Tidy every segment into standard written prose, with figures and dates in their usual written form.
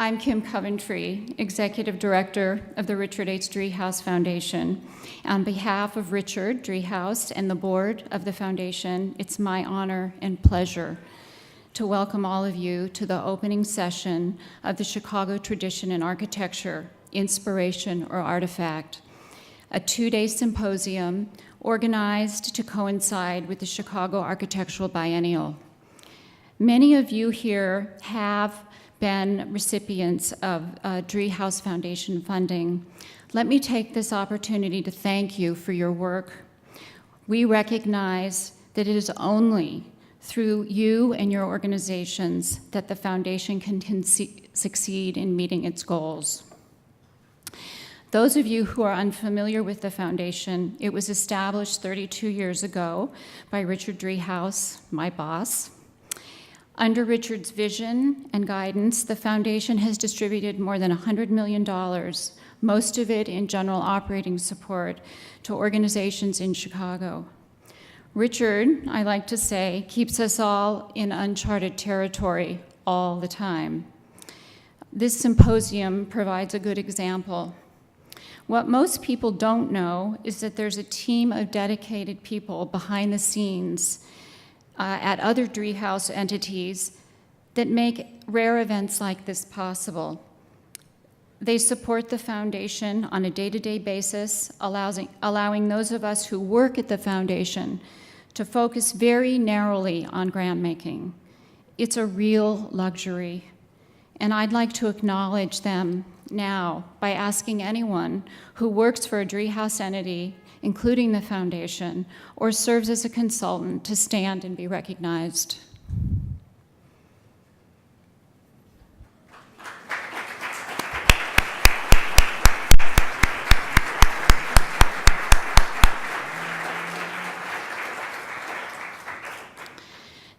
I'm Kim Coventry, Executive Director of the Richard H. Driehaus Foundation. On behalf of Richard Driehaus and the board of the foundation, it's my honor and pleasure to welcome all of you to the opening session of the Chicago Tradition in Architecture, Inspiration or Artifact, a two-day symposium organized to coincide with the Chicago Architectural Biennial. Many of you here have been recipients of Driehaus Foundation funding. Let me take this opportunity to thank you for your work. We recognize that it is only through you and your organizations that the foundation can succeed in meeting its goals. Those of you who are unfamiliar with the foundation, it was established 32 years ago by Richard Driehaus, my boss. Under Richard's vision and guidance, the foundation has distributed more than $100 million, most of it in general operating support, to organizations in Chicago. Richard, I like to say, keeps us all in uncharted territory all the time. This symposium provides a good example. What most people don't know is that there's a team of dedicated people behind the scenes at other Driehaus entities that make rare events like this possible. They support the foundation on a day-to-day basis, allowing those of us who work at the foundation to focus very narrowly on grant making. It's a real luxury, and I'd like to acknowledge them now by asking anyone who works for a Driehaus entity, including the foundation, or serves as a consultant, to stand and be recognized.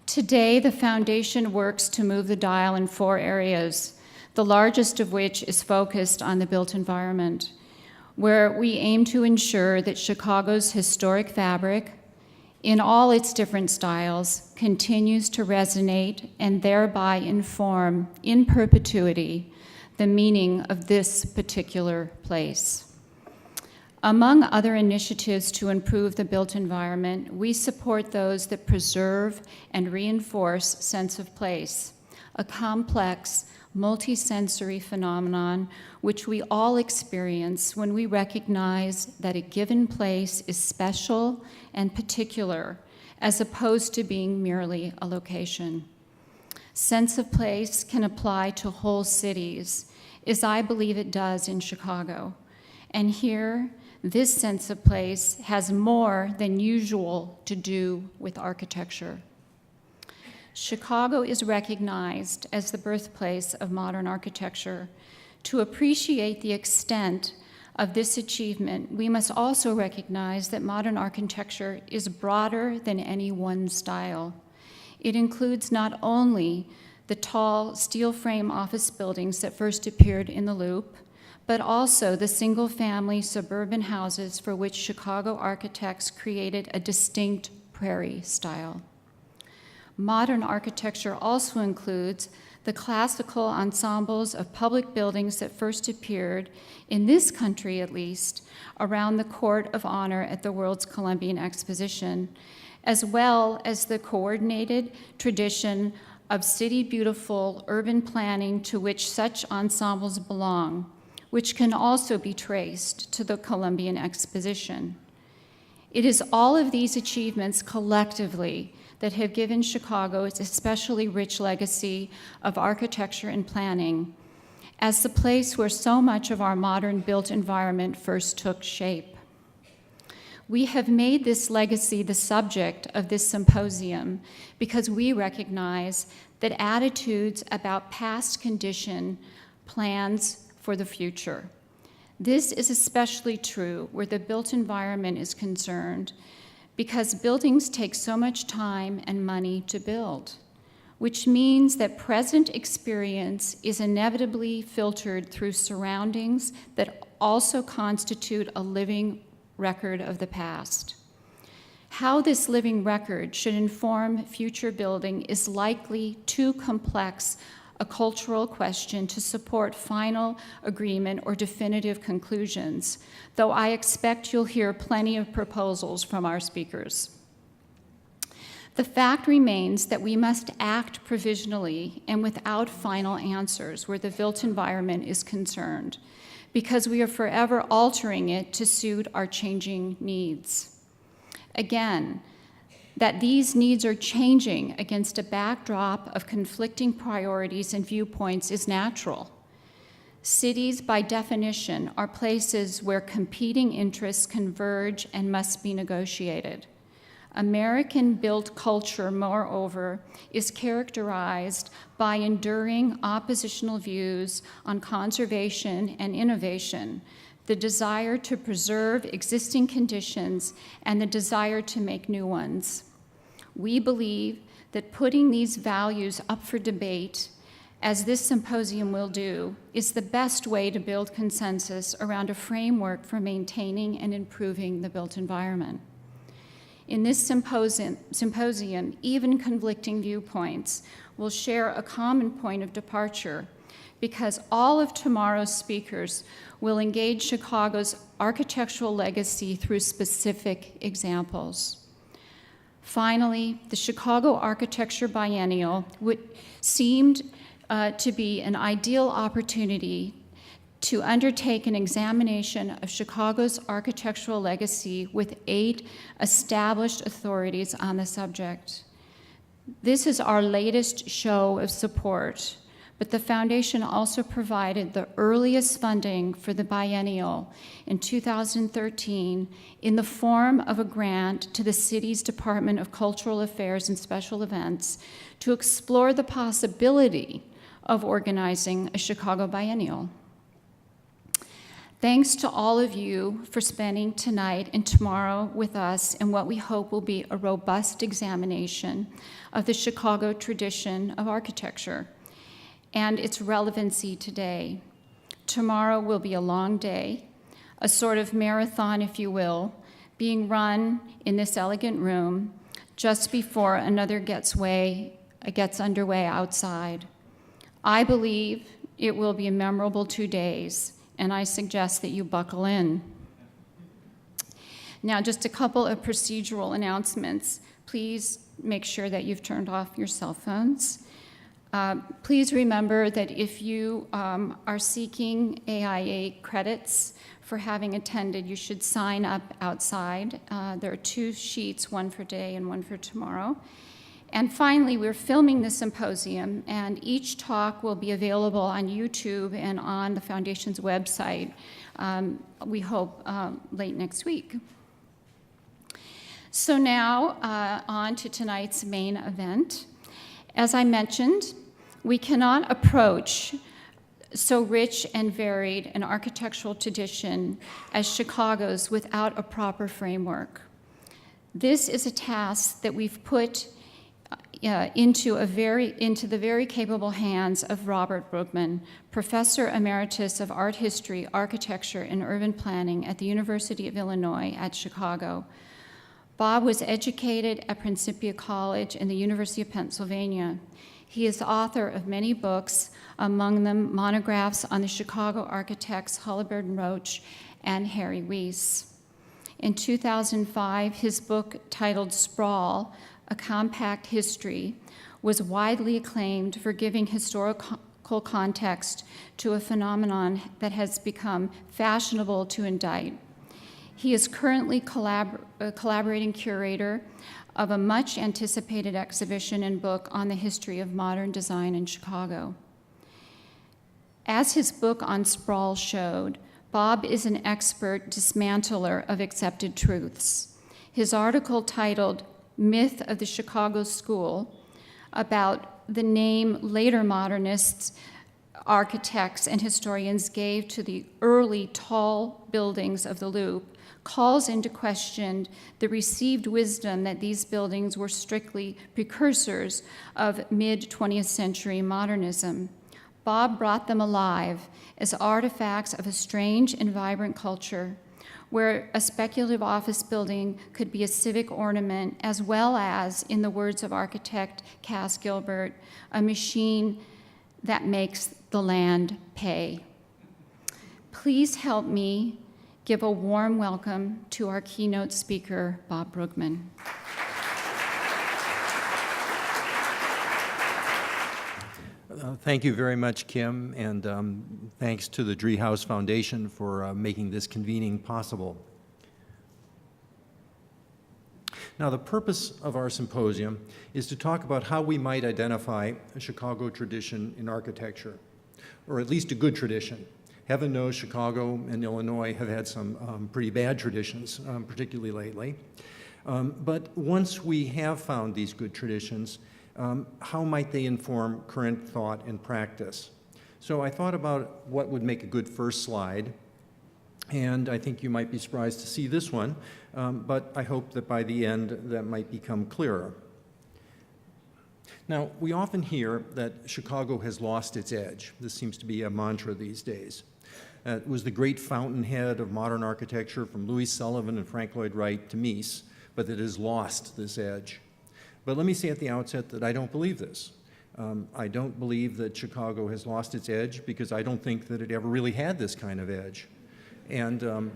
Today, the foundation works to move the dial in 4 areas, the largest of which is focused on the built environment, where we aim to ensure that Chicago's historic fabric, in all its different styles, continues to resonate and thereby inform, in perpetuity, the meaning of this particular place. Among other initiatives to improve the built environment, we support those that preserve and reinforce sense of place, a complex, multisensory phenomenon which we all experience when we recognize that a given place is special and particular, as opposed to being merely a location. Sense of place can apply to whole cities, as I believe it does in Chicago. And here, this sense of place has more than usual to do with architecture. Chicago is recognized as the birthplace of modern architecture. To appreciate the extent of this achievement, we must also recognize that modern architecture is broader than any one style. It includes not only the tall steel frame office buildings that first appeared in the Loop, but also the single-family suburban houses for which Chicago architects created a distinct prairie style. Modern architecture also includes the classical ensembles of public buildings that first appeared, in this country at least, around the Court of Honor at the World's Columbian Exposition, as well as the coordinated tradition of city beautiful urban planning to which such ensembles belong, which can also be traced to the Columbian Exposition. It is all of these achievements collectively that have given Chicago its especially rich legacy of architecture and planning as the place where so much of our modern built environment first took shape. We have made this legacy the subject of this symposium because we recognize that attitudes about past condition plans for the future. This is especially true where the built environment is concerned, because buildings take so much time and money to build, which means that present experience is inevitably filtered through surroundings that also constitute a living record of the past. How this living record should inform future building is likely too complex a cultural question to support final agreement or definitive conclusions, though I expect you'll hear plenty of proposals from our speakers. The fact remains that we must act provisionally and without final answers where the built environment is concerned, because we are forever altering it to suit our changing needs. Again, that these needs are changing against a backdrop of conflicting priorities and viewpoints is natural. Cities, by definition, are places where competing interests converge and must be negotiated. American-built culture, moreover, is characterized by enduring oppositional views on conservation and innovation, the desire to preserve existing conditions, and the desire to make new ones. We believe that putting these values up for debate, as this symposium will do, is the best way to build consensus around a framework for maintaining and improving the built environment. In this symposium, even conflicting viewpoints will share a common point of departure, because all of tomorrow's speakers will engage Chicago's architectural legacy through specific examples. Finally, the Chicago Architecture Biennial seemed to be an ideal opportunity to undertake an examination of Chicago's architectural legacy with 8 established authorities on the subject. This is our latest show of support, but the foundation also provided the earliest funding for the biennial in 2013 in the form of a grant to the city's Department of Cultural Affairs and Special Events to explore the possibility of organizing a Chicago biennial. Thanks to all of you for spending tonight and tomorrow with us in what we hope will be a robust examination of the Chicago tradition of architecture and its relevancy today. Tomorrow will be a long day, a sort of marathon, if you will, being run in this elegant room just before another gets underway outside. I believe it will be a memorable 2 days, and I suggest that you buckle in. Now, just a couple of procedural announcements. Please make sure that you've turned off your cell phones. Please remember that if you are seeking AIA credits for having attended, you should sign up outside. There are 2 sheets, one for today and one for tomorrow. And finally, we're filming the symposium, and each talk will be available on YouTube and on the Foundation's website, we hope late next week. So now, on to tonight's main event. As I mentioned, we cannot approach so rich and varied an architectural tradition as Chicago's without a proper framework. This is a task that we've put into the very capable hands of Robert Bruegmann, Professor Emeritus of Art History, Architecture, and Urban Planning at the University of Illinois at Chicago. Bob was educated at Principia College and the University of Pennsylvania. He is author of many books, among them monographs on the Chicago architects Hullibard and Roach and Harry Weiss. In 2005, his book titled Sprawl, A Compact History, was widely acclaimed for giving historical context to a phenomenon that has become fashionable to indict. He is currently collaborating curator of a much-anticipated exhibition and book on the history of modern design in Chicago. As his book on sprawl showed, Bob is an expert dismantler of accepted truths. His article titled Myth of the Chicago School, about the name later modernists, architects, and historians gave to the early tall buildings of the Loop, calls into question the received wisdom that these buildings were strictly precursors of mid-20th century modernism. Bob brought them alive as artifacts of a strange and vibrant culture where a speculative office building could be a civic ornament, as well as, in the words of architect Cass Gilbert, a machine that makes the land pay. Please help me give a warm welcome to our keynote speaker, Bob Bruegmann. Thank you very much, Kim, and thanks to the Driehaus Foundation for making this convening possible. Now, the purpose of our symposium is to talk about how we might identify a Chicago tradition in architecture, or at least a good tradition. Heaven knows Chicago and Illinois have had some pretty bad traditions, particularly lately. But once we have found these good traditions, how might they inform current thought and practice? So I thought about what would make a good first slide, and I think you might be surprised to see this one, but I hope that by the end that might become clearer. Now, we often hear that Chicago has lost its edge. This seems to be a mantra these days. It was the great fountainhead of modern architecture from Louis Sullivan and Frank Lloyd Wright to Mies, but it has lost this edge. But let me say at the outset that I don't believe this. I don't believe that Chicago has lost its edge because I don't think that it ever really had this kind of edge. And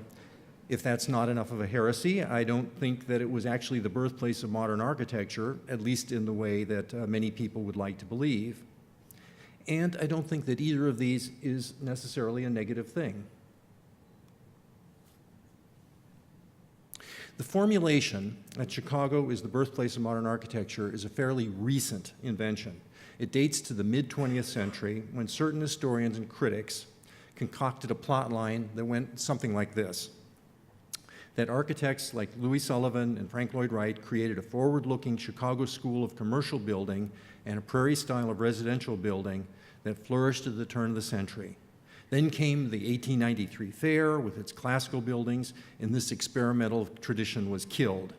if that's not enough of a heresy, I don't think that it was actually the birthplace of modern architecture, at least in the way that many people would like to believe. And I don't think that either of these is necessarily a negative thing. The formulation that Chicago is the birthplace of modern architecture is a fairly recent invention. It dates to the mid-20th century when certain historians and critics concocted a plot line that went something like this: that architects like Louis Sullivan and Frank Lloyd Wright created a forward-looking Chicago school of commercial building and a prairie style of residential building that flourished at the turn of the century. Then came the 1893 fair with its classical buildings, and this experimental tradition was killed.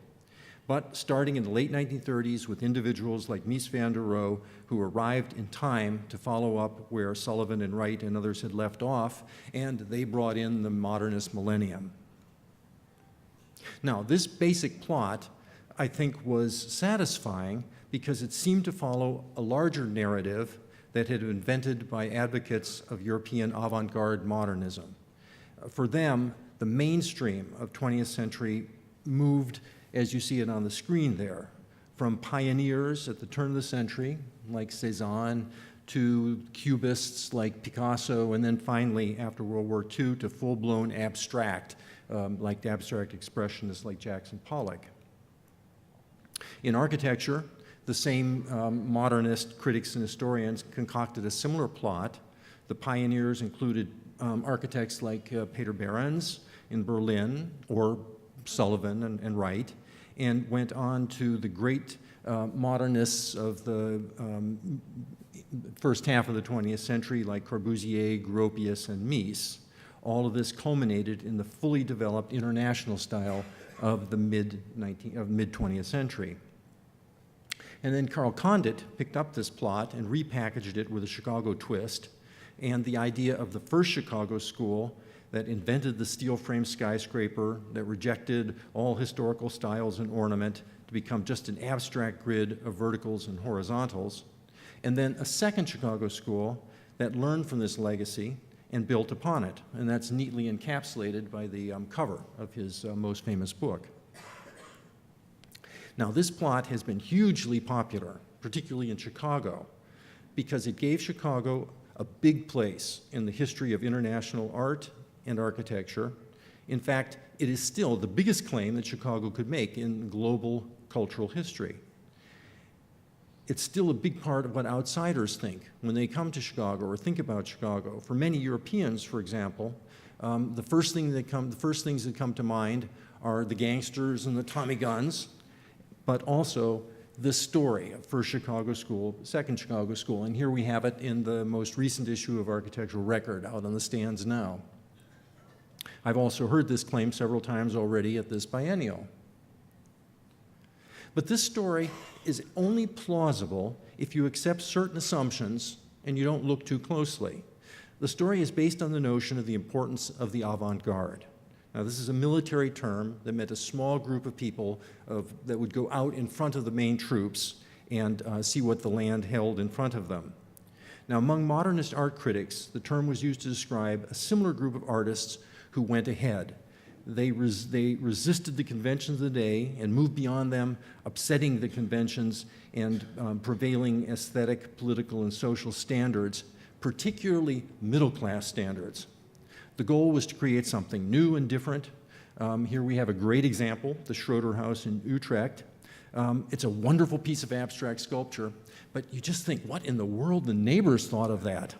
But starting in the late 1930s with individuals like Mies van der Rohe, who arrived in time to follow up where Sullivan and Wright and others had left off, and they brought in the modernist millennium. Now, this basic plot, I think, was satisfying because it seemed to follow a larger narrative that had been invented by advocates of European avant-garde modernism. For them, the mainstream of 20th century moved, as you see it on the screen there, from pioneers at the turn of the century, like Cézanne, to cubists like Picasso, and then finally, after World War II, to full-blown abstract, like abstract expressionists like Jackson Pollock. In architecture, the same modernist critics and historians concocted a similar plot. The pioneers included architects like Peter Behrens in Berlin, or Sullivan and Wright, and went on to the great modernists of the first half of the 20th century, like Corbusier, Gropius, and Mies. All of this culminated in the fully developed international style of the mid-20th century. And then Karl Condit picked up this plot and repackaged it with a Chicago twist, and the idea of the first Chicago school that invented the steel frame skyscraper, that rejected all historical styles and ornament to become just an abstract grid of verticals and horizontals, and then a second Chicago school that learned from this legacy and built upon it, and that's neatly encapsulated by the cover of his most famous book. Now, this plot has been hugely popular, particularly in Chicago, because it gave Chicago a big place in the history of international art and architecture. In fact, it is still the biggest claim that Chicago could make in global cultural history. It's still a big part of what outsiders think when they come to Chicago or think about Chicago. For many Europeans, for example, the first things that come to mind are the gangsters and the Tommy guns, but also this story of First Chicago School, Second Chicago School, and here we have it in the most recent issue of Architectural Record out on the stands now. I've also heard this claim several times already at this biennial. But this story is only plausible if you accept certain assumptions and you don't look too closely. The story is based on the notion of the importance of the avant-garde. Now, this is a military term that meant a small group of people that would go out in front of the main troops and see what the land held in front of them. Now, among modernist art critics, the term was used to describe a similar group of artists who went ahead. They resisted the conventions of the day and moved beyond them, upsetting the conventions and prevailing aesthetic, political, and social standards, particularly middle-class standards. The goal was to create something new and different. Here we have a great example, the Schroeder House in Utrecht. It's a wonderful piece of abstract sculpture, but you just think, what in the world the neighbors thought of that?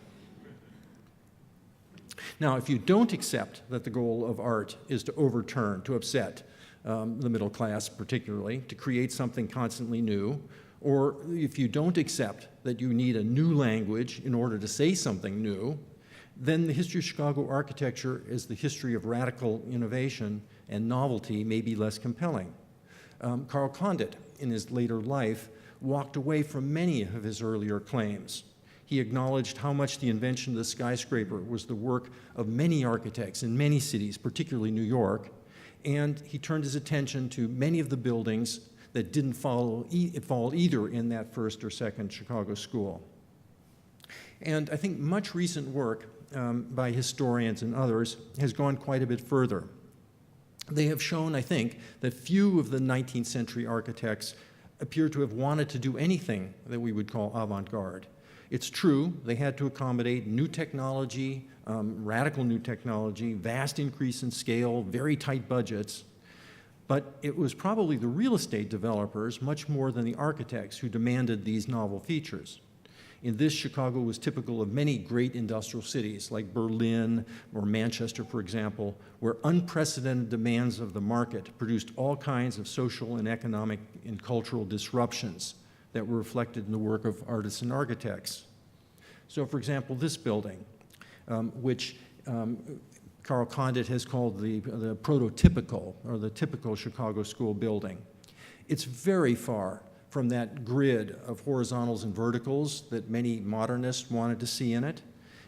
Now, if you don't accept that the goal of art is to overturn, to upset the middle class particularly, to create something constantly new, or if you don't accept that you need a new language in order to say something new, then the history of Chicago architecture as the history of radical innovation and novelty may be less compelling. Karl Condit, in his later life, walked away from many of his earlier claims. He acknowledged how much the invention of the skyscraper was the work of many architects in many cities, particularly New York, and he turned his attention to many of the buildings that didn't fall either in that first or second Chicago school. And I think much recent work by historians and others has gone quite a bit further. They have shown, I think, that few of the 19th century architects appear to have wanted to do anything that we would call avant-garde. It's true, they had to accommodate new technology, radical new technology, vast increase in scale, very tight budgets, but it was probably the real estate developers much more than the architects who demanded these novel features. In this, Chicago was typical of many great industrial cities like Berlin or Manchester, for example, where unprecedented demands of the market produced all kinds of social and economic and cultural disruptions that were reflected in the work of artists and architects. So, for example, this building, which Karl Condit has called the prototypical or the typical Chicago school building. It's very far from that grid of horizontals and verticals that many modernists wanted to see in it.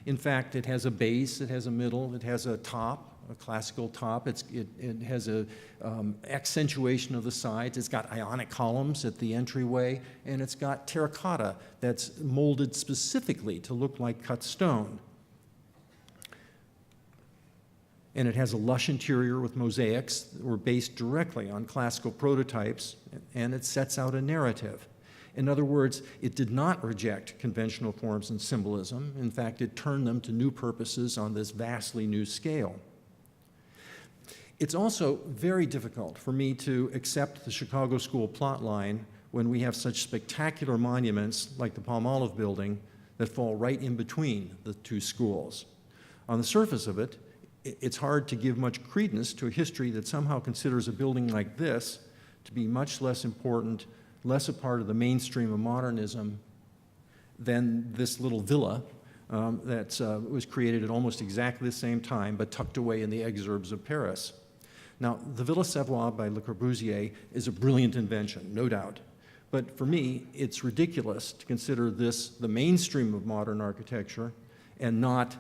In fact, it has a base, it has a middle, it has a top, a classical top. It has a accentuation of the sides. It's got ionic columns at the entryway, and it's got terracotta that's molded specifically to look like cut stone. And it has a lush interior with mosaics that were based directly on classical prototypes, and it sets out a narrative. In other words, it did not reject conventional forms and symbolism. In fact, it turned them to new purposes on this vastly new scale. It's also very difficult for me to accept the Chicago school plot line when we have such spectacular monuments like the Palmolive building that fall right in between the two schools. On the surface of it, it's hard to give much credence to a history that somehow considers a building like this to be much less important, less a part of the mainstream of modernism than this little villa that was created at almost exactly the same time but tucked away in the exurbs of Paris. Now, the Villa Savoie by Le Corbusier is a brilliant invention, no doubt. But for me, it's ridiculous to consider this the mainstream of modern architecture and not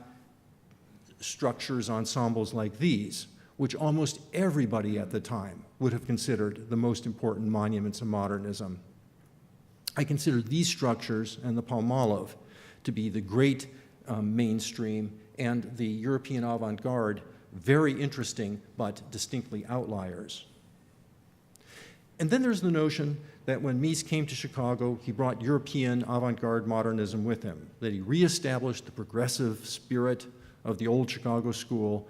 structures, ensembles like these, which almost everybody at the time would have considered the most important monuments of modernism. I consider these structures and the Palmolive to be the great mainstream and the European avant-garde very interesting but distinctly outliers. And then there's the notion that when Mies came to Chicago, he brought European avant-garde modernism with him, that he reestablished the progressive spirit of the old Chicago school.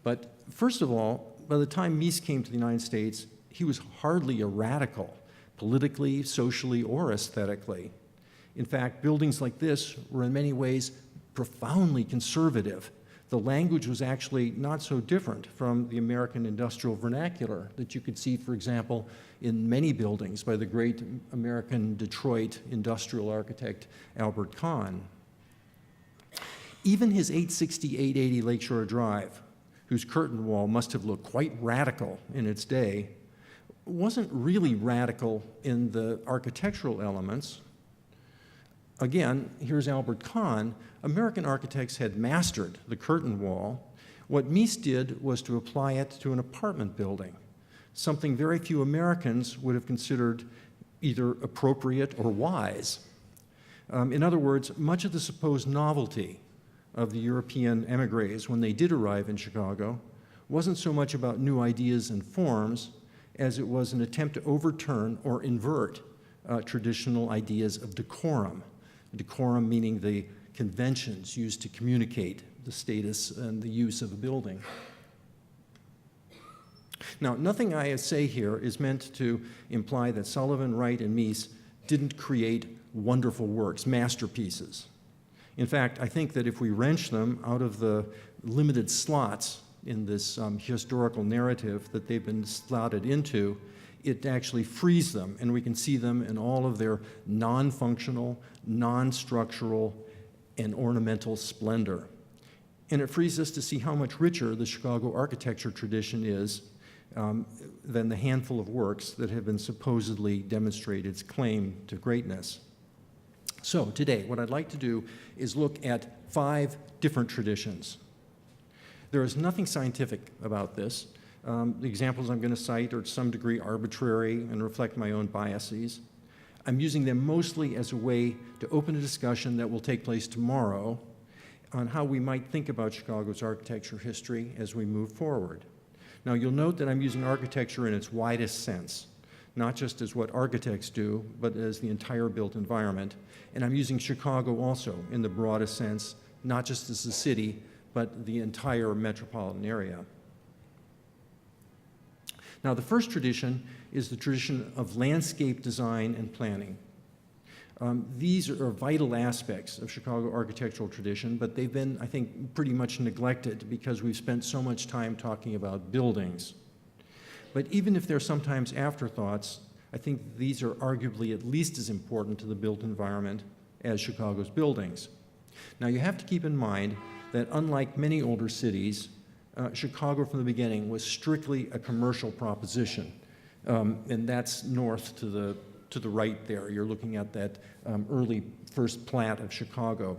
But first of all, by the time Mies came to the United States, he was hardly a radical, politically, socially, or aesthetically. In fact, buildings like this were in many ways profoundly conservative. The language was actually not so different from the American industrial vernacular that you could see, for example, in many buildings by the great American Detroit industrial architect Albert Kahn. Even his 860-880 Lakeshore Drive, whose curtain wall must have looked quite radical in its day, wasn't really radical in the architectural elements. Again, here's Albert Kahn. American architects had mastered the curtain wall. What Mies did was to apply it to an apartment building, something very few Americans would have considered either appropriate or wise. In other words, much of the supposed novelty of the European émigrés when they did arrive in Chicago wasn't so much about new ideas and forms as it was an attempt to overturn or invert traditional ideas of decorum. Decorum meaning the conventions used to communicate the status and the use of a building. Now, nothing I say here is meant to imply that Sullivan, Wright, and Mies didn't create wonderful works, masterpieces. In fact, I think that if we wrench them out of the limited slots in this historical narrative that they've been slotted into, it actually frees them, and we can see them in all of their non-functional, non-structural, and ornamental splendor. And it frees us to see how much richer the Chicago architecture tradition is than the handful of works that have been supposedly demonstrated its claim to greatness. So today, what I'd like to do is look at 5 different traditions. There is nothing scientific about this. The examples I'm going to cite are to some degree arbitrary and reflect my own biases. I'm using them mostly as a way to open a discussion that will take place tomorrow on how we might think about Chicago's architecture history as we move forward. Now, you'll note that I'm using architecture in its widest sense, not just as what architects do, but as the entire built environment. And I'm using Chicago also in the broadest sense, not just as a city, but the entire metropolitan area. Now, the first tradition is the tradition of landscape design and planning. These are vital aspects of Chicago architectural tradition, but they've been, I think, pretty much neglected because we've spent so much time talking about buildings. But even if they're sometimes afterthoughts, I think these are arguably at least as important to the built environment as Chicago's buildings. Now, you have to keep in mind that unlike many older cities, Chicago from the beginning was strictly a commercial proposition. And that's north to the right there. You're looking at that early first plat of Chicago.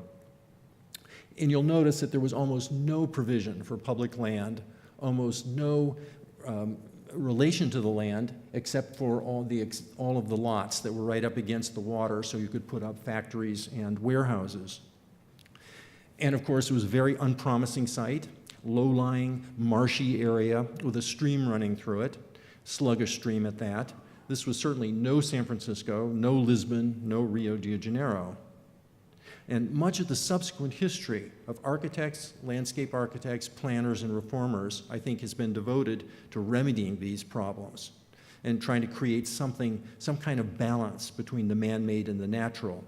And you'll notice that there was almost no provision for public land, almost no relation to the land except for all of the lots that were right up against the water so you could put up factories and warehouses. And of course, it was a very unpromising site, low-lying, marshy area with a stream running through it, sluggish stream at that. This was certainly no San Francisco, no Lisbon, no Rio de Janeiro. And much of the subsequent history of architects, landscape architects, planners, and reformers, I think, has been devoted to remedying these problems and trying to create some kind of balance between the man-made and the natural.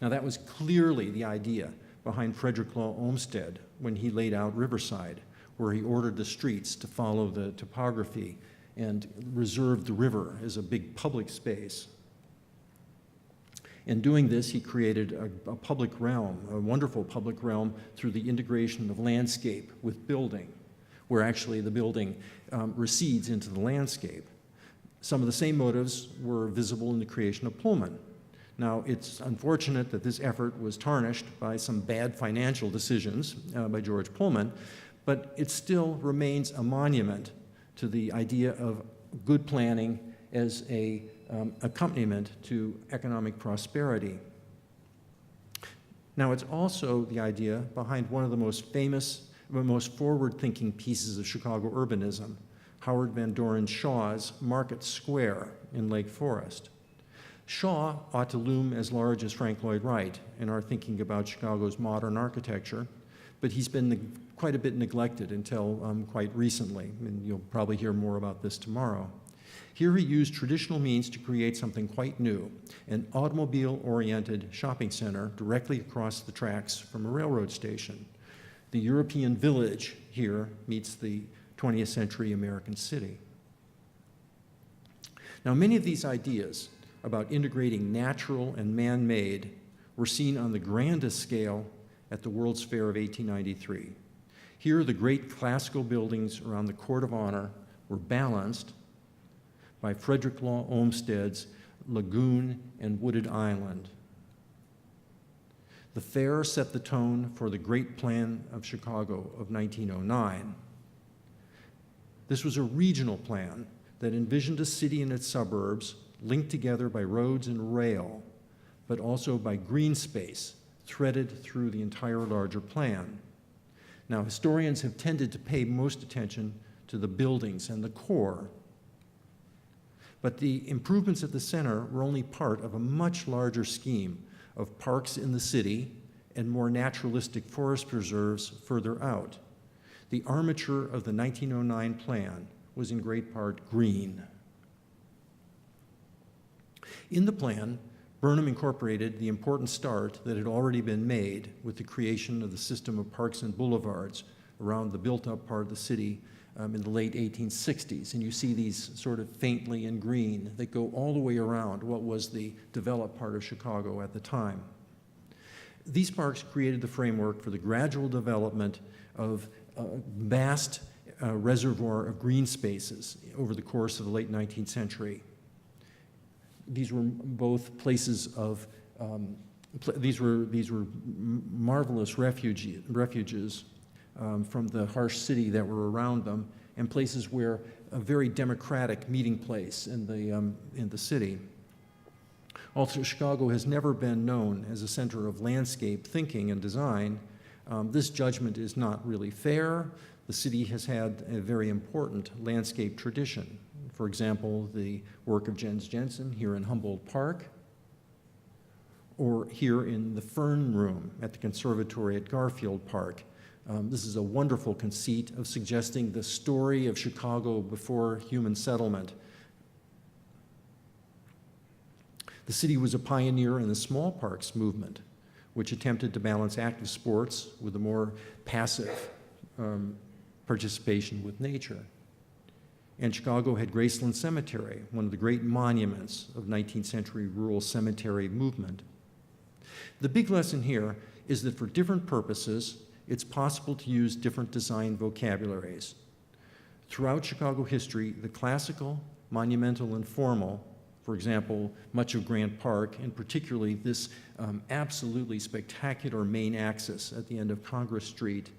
Now, that was clearly the idea behind Frederick Law Olmsted when he laid out Riverside, where he ordered the streets to follow the topography and reserved the river as a big public space. In doing this, he created a public realm, a wonderful public realm through the integration of landscape with building, where actually the building recedes into the landscape. Some of the same motives were visible in the creation of Pullman. Now, it's unfortunate that this effort was tarnished by some bad financial decisions by George Pullman, but it still remains a monument to the idea of good planning as an accompaniment to economic prosperity. Now, it's also the idea behind one of the most famous, most forward-thinking pieces of Chicago urbanism, Howard Van Doren Shaw's Market Square in Lake Forest. Shaw ought to loom as large as Frank Lloyd Wright in our thinking about Chicago's modern architecture, but he's been quite a bit neglected until quite recently, and you'll probably hear more about this tomorrow. Here he used traditional means to create something quite new, an automobile-oriented shopping center directly across the tracks from a railroad station. The European village here meets the 20th century American city. Now, many of these ideas about integrating natural and man-made were seen on the grandest scale at the World's Fair of 1893. Here, the great classical buildings around the Court of Honor were balanced by Frederick Law Olmsted's lagoon and wooded island. The fair set the tone for the Great Plan of Chicago of 1909. This was a regional plan that envisioned a city and its suburbs linked together by roads and rail, but also by green space threaded through the entire larger plan. Now, historians have tended to pay most attention to the buildings and the core, but the improvements at the center were only part of a much larger scheme of parks in the city and more naturalistic forest preserves further out. The armature of the 1909 plan was in great part green. In the plan, Burnham incorporated the important start that had already been made with the creation of the system of parks and boulevards around the built-up part of the city in the late 1860s. And you see these sort of faintly in green that go all the way around what was the developed part of Chicago at the time. These parks created the framework for the gradual development of a vast reservoir of green spaces over the course of the late 19th century. These were both places of, these were marvelous refuges from the harsh city that were around them, and places where a very democratic meeting place in the city. Although Chicago has never been known as a center of landscape thinking and design, this judgment is not really fair. The city has had a very important landscape tradition. For example, the work of Jens Jensen here in Humboldt Park, or here in the Fern Room at the Conservatory at Garfield Park. This is a wonderful conceit of suggesting the story of Chicago before human settlement. The city was a pioneer in the small parks movement, which attempted to balance active sports with a more passive participation with nature. And Chicago had Graceland Cemetery, one of the great monuments of 19th century rural cemetery movement. The big lesson here is that for different purposes, it's possible to use different design vocabularies. Throughout Chicago history, the classical, monumental, and formal, for example, much of Grant Park, and particularly this absolutely spectacular main axis at the end of Congress Street,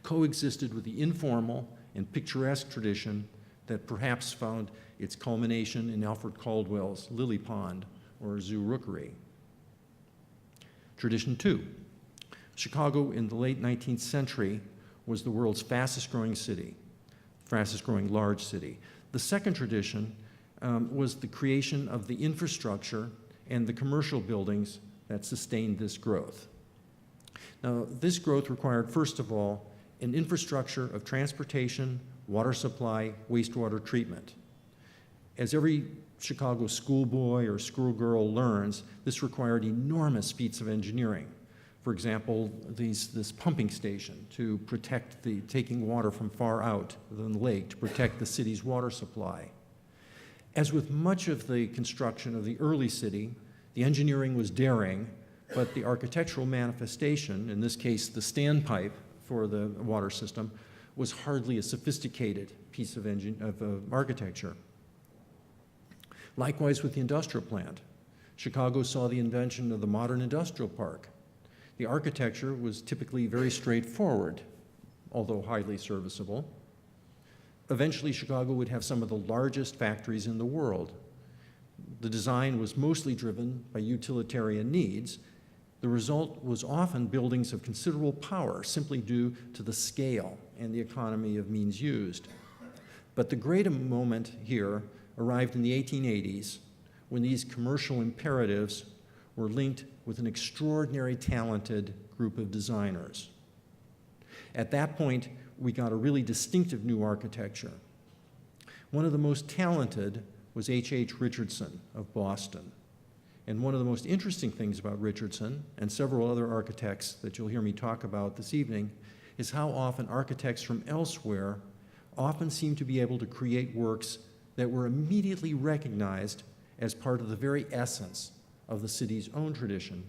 coexisted with the informal and picturesque tradition that perhaps found its culmination in Alfred Caldwell's Lily Pond or Zoo Rookery. Tradition 2. Chicago in the late 19th century was the world's fastest growing city, fastest growing large city. The second tradition was the creation of the infrastructure and the commercial buildings that sustained this growth. Now, this growth required, first of all, an infrastructure of transportation, water supply, wastewater treatment. As every Chicago schoolboy or schoolgirl learns, this required enormous feats of engineering. For example, this pumping station to protect taking water from far out than the lake, to protect the city's water supply. As with much of the construction of the early city, the engineering was daring, but the architectural manifestation, in this case the standpipe for the water system, was hardly a sophisticated piece of architecture. Likewise with the industrial plant. Chicago saw the invention of the modern industrial park. The architecture was typically very straightforward, although highly serviceable. Eventually, Chicago would have some of the largest factories in the world. The design was mostly driven by utilitarian needs. The result was often buildings of considerable power, simply due to the scale and the economy of means used. But the great moment here arrived in the 1880s, when these commercial imperatives were linked with an extraordinary talented group of designers. At that point, we got a really distinctive new architecture. One of the most talented was H.H. Richardson of Boston. And one of the most interesting things about Richardson, and several other architects that you'll hear me talk about this evening, is how often architects from elsewhere often seem to be able to create works that were immediately recognized as part of the very essence of the city's own tradition.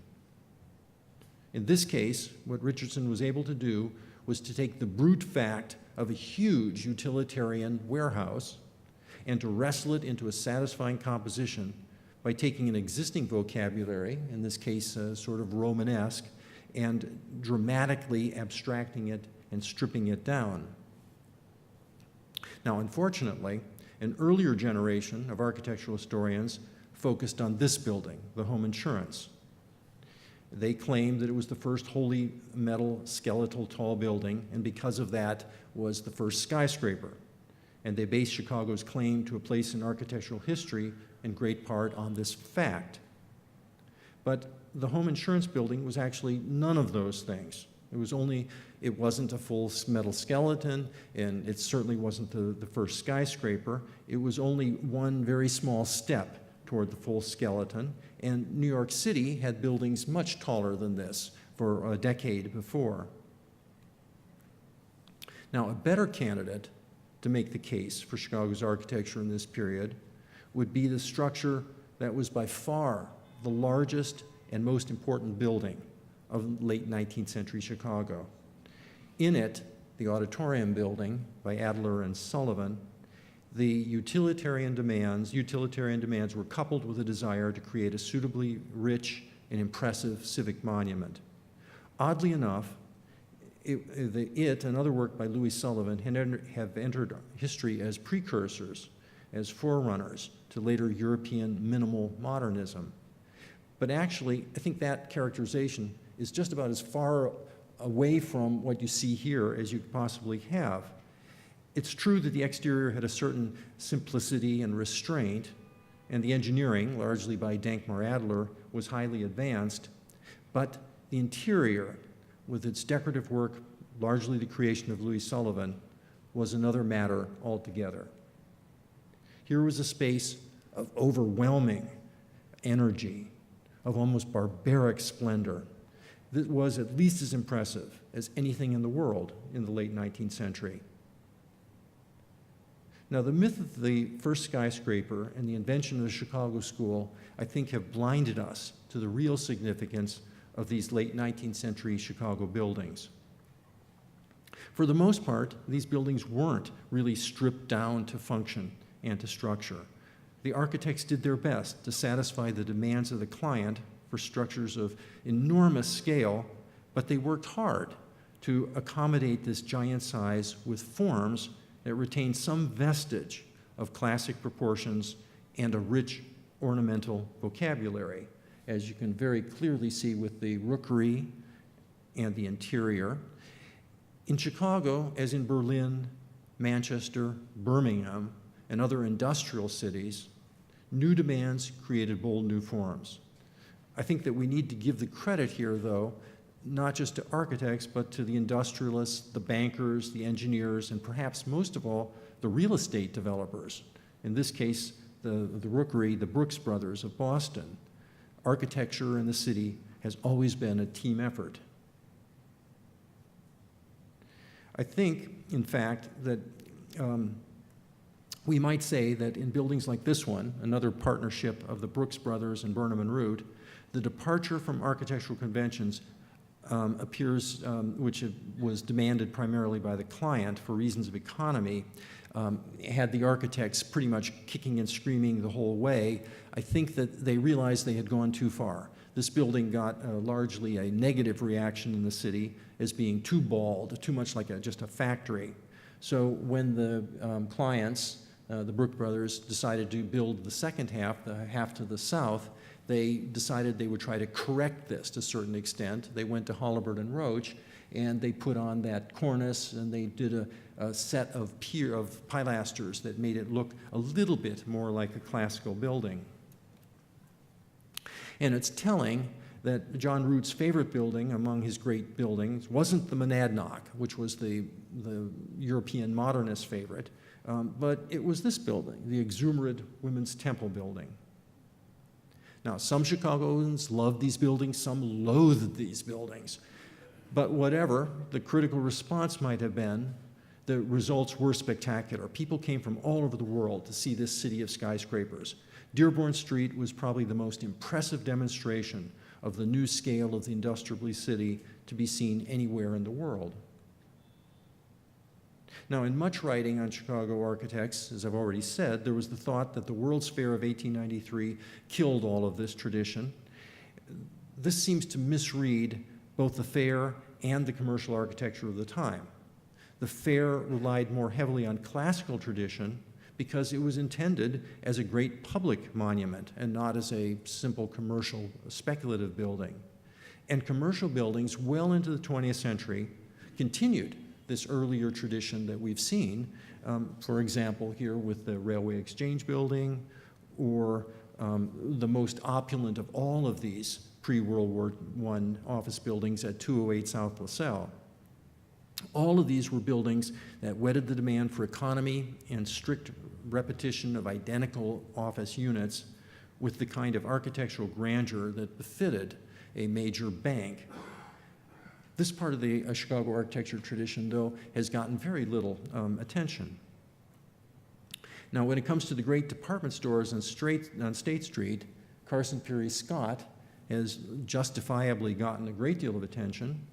In this case, what Richardson was able to do was to take the brute fact of a huge utilitarian warehouse and to wrestle it into a satisfying composition by taking an existing vocabulary, in this case sort of Romanesque, and dramatically abstracting it and stripping it down. Now, unfortunately, an earlier generation of architectural historians focused on this building, the home insurance. They claimed that it was the first wholly metal skeletal tall building, and because of that was the first skyscraper. And they based Chicago's claim to a place in architectural history in great part on this fact. But the home insurance building was actually none of those things. It wasn't a full metal skeleton, and it certainly wasn't the first skyscraper. It was only one very small step toward the full skeleton, and New York City had buildings much taller than this for a decade before. Now, a better candidate to make the case for Chicago's architecture in this period would be the structure that was by far the largest and most important building of late 19th century Chicago. In it, the Auditorium Building by Adler and Sullivan, the utilitarian demands were coupled with a desire to create a suitably rich and impressive civic monument. Oddly enough, another work by Louis Sullivan, have entered history as precursors, as forerunners to later European minimal modernism. But actually, I think that characterization is just about as far away from what you see here as you could possibly have. It's true that the exterior had a certain simplicity and restraint, and the engineering, largely by Dankmar Adler, was highly advanced, but the interior, with its decorative work, largely the creation of Louis Sullivan, was another matter altogether. Here was a space of overwhelming energy, of almost barbaric splendor, that was at least as impressive as anything in the world in the late 19th century. Now, the myth of the first skyscraper and the invention of the Chicago School, I think, have blinded us to the real significance of these late 19th century Chicago buildings. For the most part, these buildings weren't really stripped down to function and to structure. The architects did their best to satisfy the demands of the client for structures of enormous scale, but they worked hard to accommodate this giant size with forms that retained some vestige of classic proportions and a rich ornamental vocabulary, as you can very clearly see with the rookery and the interior. In Chicago, as in Berlin, Manchester, Birmingham, and other industrial cities, new demands created bold new forms. I think that we need to give the credit here, though, not just to architects, but to the industrialists, the bankers, the engineers, and perhaps most of all, the real estate developers. In this case, the rookery, the Brooks Brothers of Boston. Architecture in the city has always been a team effort. I think, in fact, that we might say that in buildings like this one, another partnership of the Brooks Brothers and Burnham and Root, the departure from architectural conventions appears, which was demanded primarily by the client for reasons of economy, had the architects pretty much kicking and screaming the whole way. I think that they realized they had gone too far. This building got largely a negative reaction in the city as being too bald, too much like just a factory. So when the clients, the Brooks Brothers, decided to build the second half, the half to the south, they decided they would try to correct this to a certain extent. They went to Holabird and Roach, and they put on that cornice, and they did a set of pilasters that made it look a little bit more like a classical building. And it's telling that John Root's favorite building among his great buildings wasn't the Monadnock, which was the European modernist favorite, but it was this building, the exuberant Women's Temple building. Now, some Chicagoans loved these buildings, some loathed these buildings. But whatever the critical response might have been, the results were spectacular. People came from all over the world to see this city of skyscrapers. Dearborn Street was probably the most impressive demonstration of the new scale of the industrial city to be seen anywhere in the world. Now, in much writing on Chicago architects, as I've already said, there was the thought that the World's Fair of 1893 killed all of this tradition. This seems to misread both the fair and the commercial architecture of the time. The fair relied more heavily on classical tradition, because it was intended as a great public monument and not as a simple commercial speculative building. And commercial buildings well into the 20th century continued this earlier tradition that we've seen, for example, here with the Railway Exchange Building, or the most opulent of all of these pre-World War I office buildings at 208 South LaSalle. All of these were buildings that whetted the demand for economy and strict repetition of identical office units with the kind of architectural grandeur that befitted a major bank. This part of the Chicago architecture tradition, though, has gotten very little attention. Now, when it comes to the great department stores on State Street, Carson Pirie Scott has justifiably gotten a great deal of attention,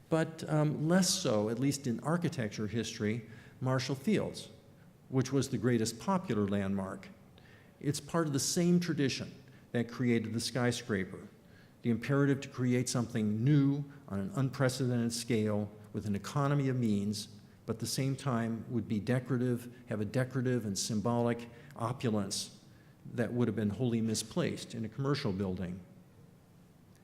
but less so, at least in architecture history, Marshall Field's, which was the greatest popular landmark. It's part of the same tradition that created the skyscraper, the imperative to create something new on an unprecedented scale with an economy of means, but at the same time would be decorative, have a decorative and symbolic opulence that would have been wholly misplaced in a commercial building.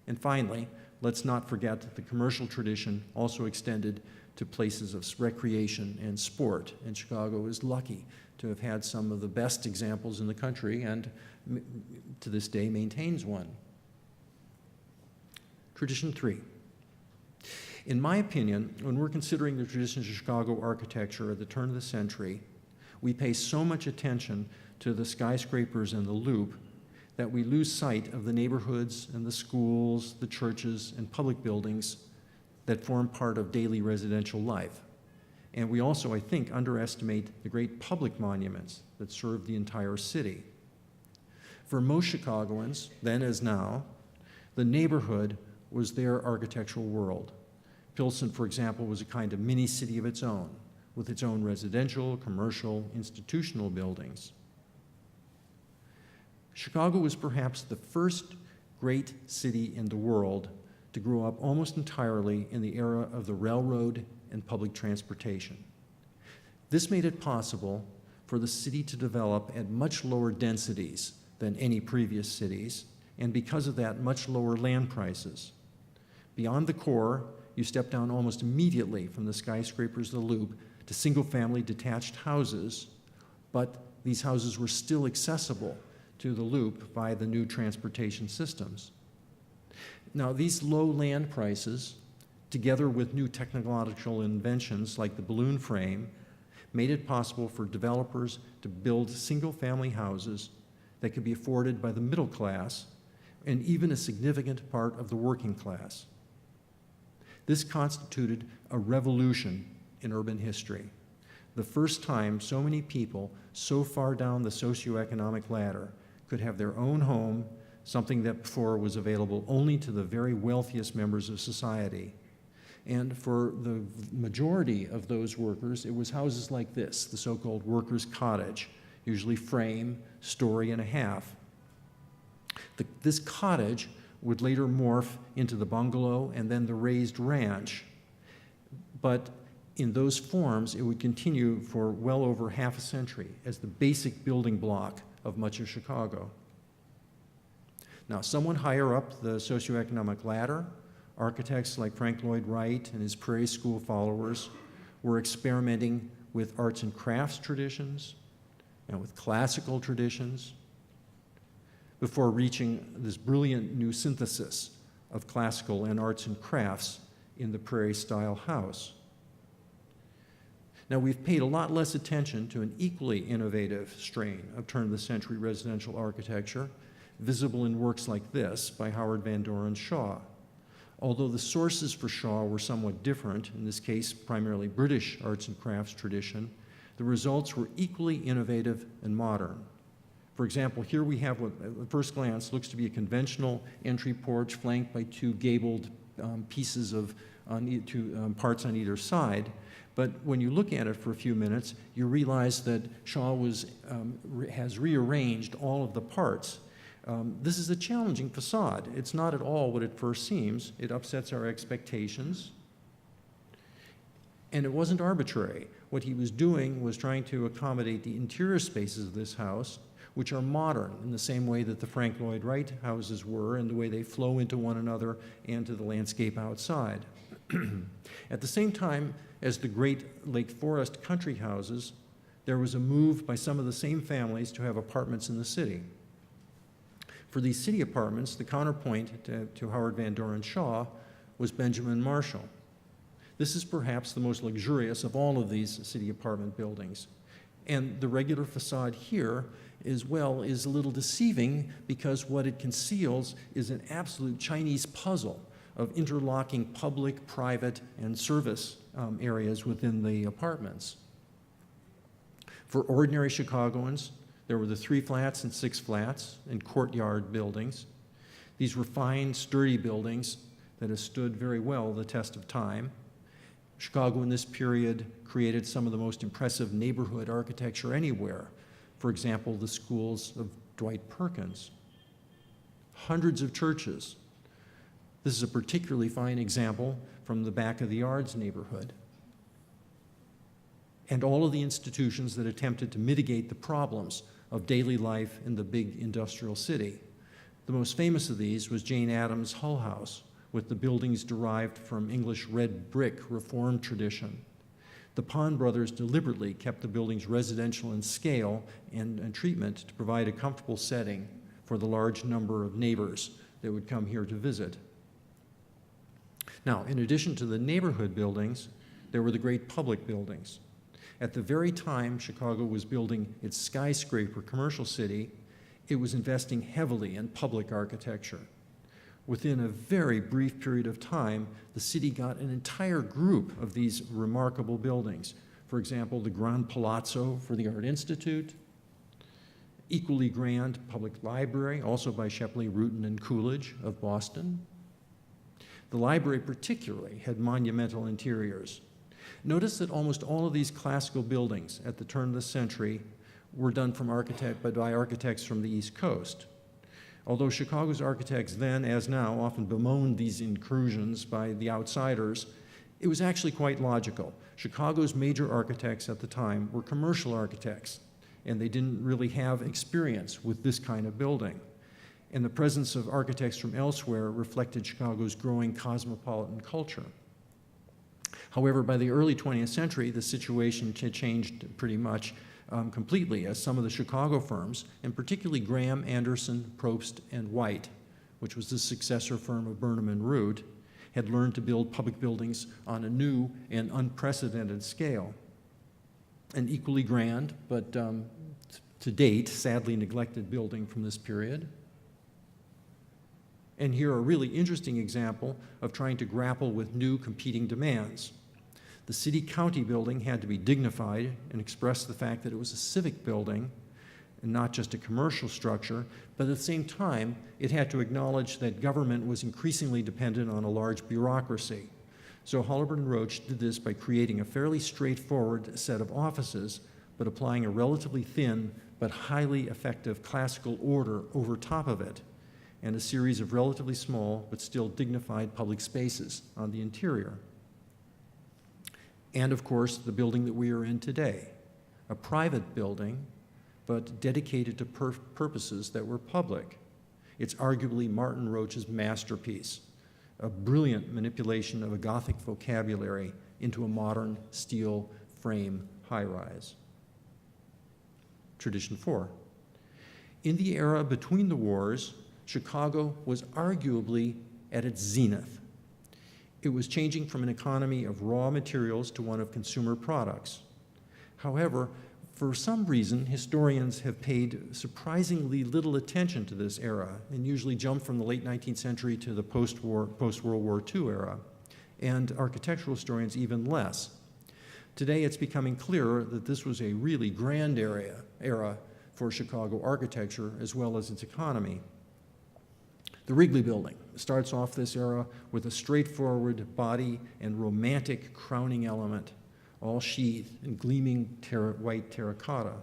And finally, let's not forget that the commercial tradition also extended to places of recreation and sport, and Chicago is lucky to have had some of the best examples in the country, and to this day maintains one. Tradition 3. In my opinion, when we're considering the traditions of Chicago architecture at the turn of the century, we pay so much attention to the skyscrapers and the Loop that we lose sight of the neighborhoods and the schools, the churches, and public buildings that form part of daily residential life. And we also, I think, underestimate the great public monuments that serve the entire city. For most Chicagoans, then as now, the neighborhood was their architectural world. Pilsen, for example, was a kind of mini-city of its own, with its own residential, commercial, institutional buildings. Chicago was perhaps the first great city in the world to grow up almost entirely in the era of the railroad and public transportation. This made it possible for the city to develop at much lower densities than any previous cities, and because of that, much lower land prices. Beyond the core, you step down almost immediately from the skyscrapers of the Loop to single-family detached houses, but these houses were still accessible to the Loop by the new transportation systems. Now, these low land prices, together with new technological inventions like the balloon frame, made it possible for developers to build single-family houses that could be afforded by the middle class and even a significant part of the working class. This constituted a revolution in urban history, the first time so many people so far down the socioeconomic ladder could have their own home, something that before was available only to the very wealthiest members of society. And for the majority of those workers, it was houses like this, the so-called workers' cottage, usually frame, story and a half. This cottage would later morph into the bungalow and then the raised ranch. But in those forms, it would continue for well over half a century as the basic building block of much of Chicago. Now, someone higher up the socioeconomic ladder, architects like Frank Lloyd Wright and his Prairie School followers were experimenting with arts and crafts traditions and with classical traditions before reaching this brilliant new synthesis of classical and arts and crafts in the Prairie-style house. Now, we've paid a lot less attention to an equally innovative strain of turn-of-the-century residential architecture, visible in works like this by Howard Van Doren Shaw. Although the sources for Shaw were somewhat different, in this case primarily British arts and crafts tradition, the results were equally innovative and modern. For example, here we have what at first glance looks to be a conventional entry porch flanked by two gabled pieces of parts on either side. But when you look at it for a few minutes, you realize that Shaw has rearranged all of the parts. This is a challenging facade. It's not at all what it first seems. It upsets our expectations. And it wasn't arbitrary. what he was doing was trying to accommodate the interior spaces of this house, which are modern in the same way that the Frank Lloyd Wright houses were, and the way they flow into one another and to the landscape outside. At the same time as the Great Lake Forest country houses, there was a move by some of the same families to have apartments in the city. For these city apartments, the counterpoint to Howard Van Doren Shaw was Benjamin Marshall. This is perhaps the most luxurious of all of these city apartment buildings. And the regular facade here, as well, is a little deceiving because what it conceals is an absolute Chinese puzzle of interlocking public, private, and service areas within the apartments. For ordinary Chicagoans, there were the 3 flats and 6 flats and courtyard buildings. These were fine, sturdy buildings that have stood very well the test of time. Chicago in this period created some of the most impressive neighborhood architecture anywhere. For example, the schools of Dwight Perkins. Hundreds of churches. This is a particularly fine example from the Back of the Yards neighborhood. And all of the institutions that attempted to mitigate the problems of daily life in the big industrial city. The most famous of these was Jane Addams' Hull House, with the buildings derived from English red brick reform tradition. The Pond brothers deliberately kept the buildings residential in scale and treatment to provide a comfortable setting for the large number of neighbors that would come here to visit. Now, in addition to the neighborhood buildings, there were the great public buildings. At the very time Chicago was building its skyscraper commercial city, it was investing heavily in public architecture. Within a very brief period of time, the city got an entire group of these remarkable buildings. For example, the Grand Palazzo for the Art Institute, equally grand public library, also by Shepley, Rutan, and Coolidge of Boston. The library particularly had monumental interiors. Notice that almost all of these classical buildings at the turn of the century were done by architects from the East Coast. Although Chicago's architects then, as now, often bemoaned these incursions by the outsiders, it was actually quite logical. Chicago's major architects at the time were commercial architects, and they didn't really have experience with this kind of building. And the presence of architects from elsewhere reflected Chicago's growing cosmopolitan culture. However, by the early 20th century, the situation changed pretty much completely, as some of the Chicago firms, and particularly Graham, Anderson, Probst, and White, which was the successor firm of Burnham and Root, had learned to build public buildings on a new and unprecedented scale. An equally grand, but to date, sadly neglected building from this period. And here a really interesting example of trying to grapple with new competing demands. The city-county building had to be dignified and express the fact that it was a civic building and not just a commercial structure, but at the same time, it had to acknowledge that government was increasingly dependent on a large bureaucracy. So Holabird and Roach did this by creating a fairly straightforward set of offices, but applying a relatively thin but highly effective classical order over top of it, and a series of relatively small but still dignified public spaces on the interior. And of course, the building that we are in today, a private building, but dedicated to purposes that were public. It's arguably Martin Roach's masterpiece, a brilliant manipulation of a Gothic vocabulary into a modern steel frame high-rise. Tradition 4. In the era between the wars, Chicago was arguably at its zenith. It was changing from an economy of raw materials to one of consumer products. However, for some reason, historians have paid surprisingly little attention to this era and usually jump from the late 19th century to the post-World War II era, and architectural historians even less. Today, it's becoming clearer that this was a really grand era for Chicago architecture as well as its economy. The Wrigley Building starts off this era with a straightforward body and romantic crowning element, all sheathed in gleaming white terracotta.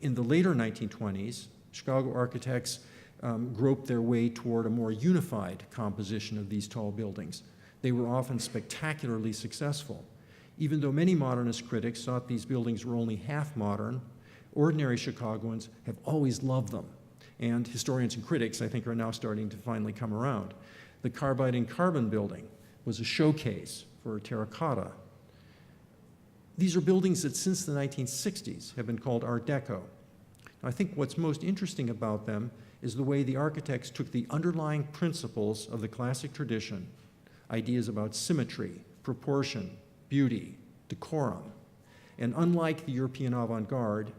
In the later 1920s, Chicago architects groped their way toward a more unified composition of these tall buildings. They were often spectacularly successful. Even though many modernist critics thought these buildings were only half modern, ordinary Chicagoans have always loved them. And historians and critics, I think, are now starting to finally come around. The Carbide and Carbon building was a showcase for terracotta. These are buildings that since the 1960s have been called Art Deco. I think what's most interesting about them is the way the architects took the underlying principles of the classic tradition, ideas about symmetry, proportion, beauty, decorum, and unlike the European avant-garde,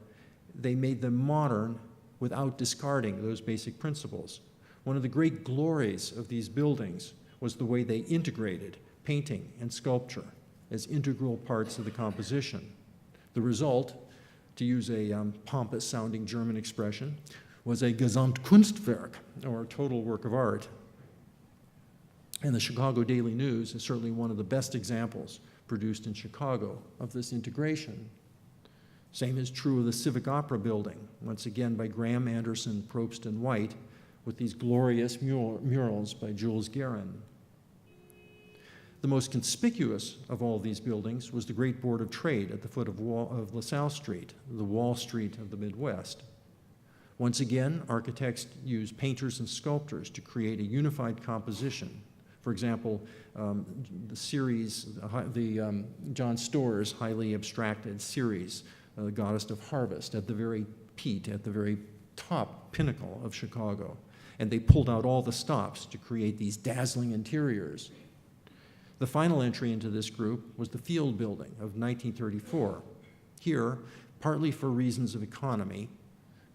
they made them modern without discarding those basic principles. One of the great glories of these buildings was the way they integrated painting and sculpture as integral parts of the composition. The result, to use a pompous-sounding German expression, was a Gesamtkunstwerk, or a total work of art. And the Chicago Daily News is certainly one of the best examples produced in Chicago of this integration. Same is true of the Civic Opera building, once again by Graham Anderson, Probst, and White, with these glorious murals by Jules Guérin. The most conspicuous of all these buildings was the Great Board of Trade at the foot of LaSalle Street, the Wall Street of the Midwest. Once again, architects used painters and sculptors to create a unified composition. For example, the series, John Storr's highly abstracted series, The Goddess of Harvest, at the very peak, at the very top pinnacle of Chicago. And they pulled out all the stops to create these dazzling interiors. The final entry into this group was the Field Building of 1934. Here, partly for reasons of economy,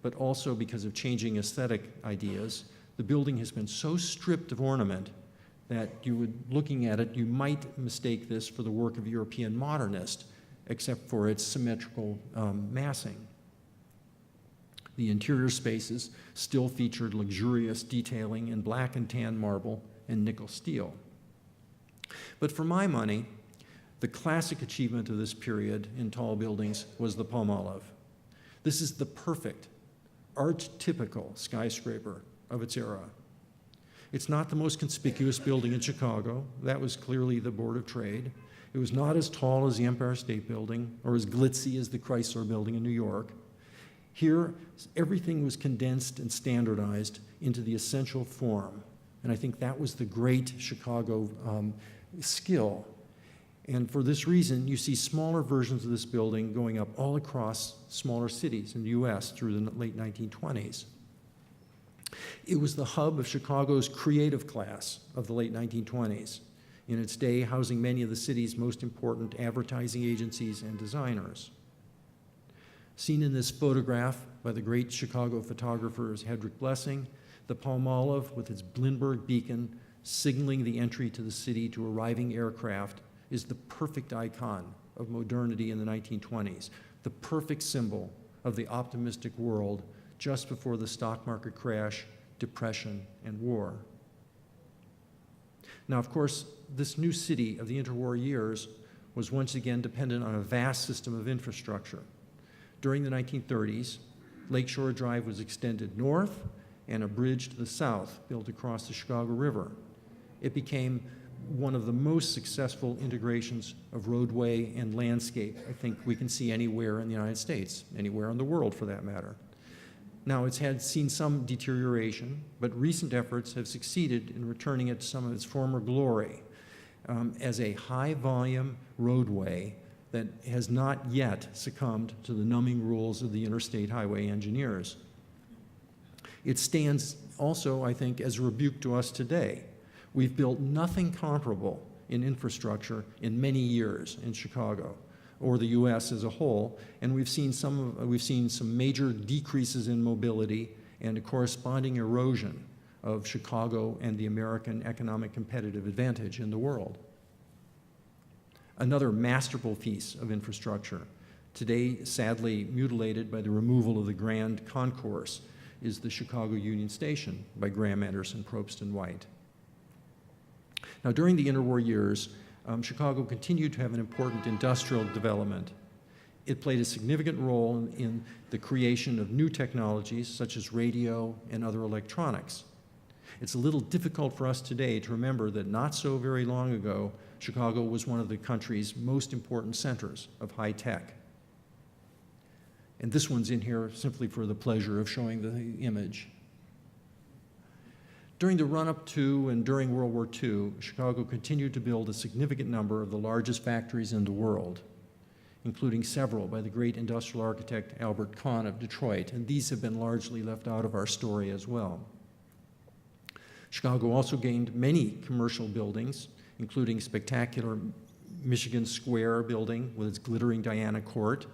but also because of changing aesthetic ideas, the building has been so stripped of ornament that looking at it, you might mistake this for the work of a European modernist, except for its symmetrical massing. The interior spaces still featured luxurious detailing in black and tan marble and nickel steel. But for my money, the classic achievement of this period in tall buildings was the Palmolive. This is the perfect, art-typical skyscraper of its era. It's not the most conspicuous building in Chicago. That was clearly the Board of Trade. It was not as tall as the Empire State Building or as glitzy as the Chrysler Building in New York. Here, everything was condensed and standardized into the essential form. And I think that was the great Chicago skill. And for this reason, you see smaller versions of this building going up all across smaller cities in the US through the late 1920s. It was the hub of Chicago's creative class of the late 1920s, in its day housing many of the city's most important advertising agencies and designers. Seen in this photograph by the great Chicago photographers Hedrick Blessing, the Palmolive, with its Blimberg beacon signaling the entry to the city to arriving aircraft, is the perfect icon of modernity in the 1920s, the perfect symbol of the optimistic world just before the stock market crash, depression, and war. Now, of course, this new city of the interwar years was once again dependent on a vast system of infrastructure. During the 1930s, Lakeshore Drive was extended north and a bridge to the south built across the Chicago River. It became one of the most successful integrations of roadway and landscape I think we can see anywhere in the United States, anywhere in the world for that matter. Now, it's seen some deterioration, but recent efforts have succeeded in returning it to some of its former glory as a high-volume roadway that has not yet succumbed to the numbing rules of the interstate highway engineers. It stands also, I think, as a rebuke to us today. We've built nothing comparable in infrastructure in many years in Chicago or the U.S. as a whole, and we've seen some major decreases in mobility and a corresponding erosion of Chicago and the American economic competitive advantage in the world. Another masterful piece of infrastructure, today sadly mutilated by the removal of the Grand Concourse, is the Chicago Union Station by Graham Anderson, Probst, and White. Now, during the interwar years, Chicago continued to have an important industrial development. It played a significant role in the creation of new technologies such as radio and other electronics. It's a little difficult for us today to remember that not so very long ago, Chicago was one of the country's most important centers of high tech. And this one's in here simply for the pleasure of showing the image. During the run-up to and during World War II, Chicago continued to build a significant number of the largest factories in the world, including several by the great industrial architect Albert Kahn of Detroit, and these have been largely left out of our story as well. Chicago also gained many commercial buildings, including spectacular Michigan Square building with its glittering Diana Court,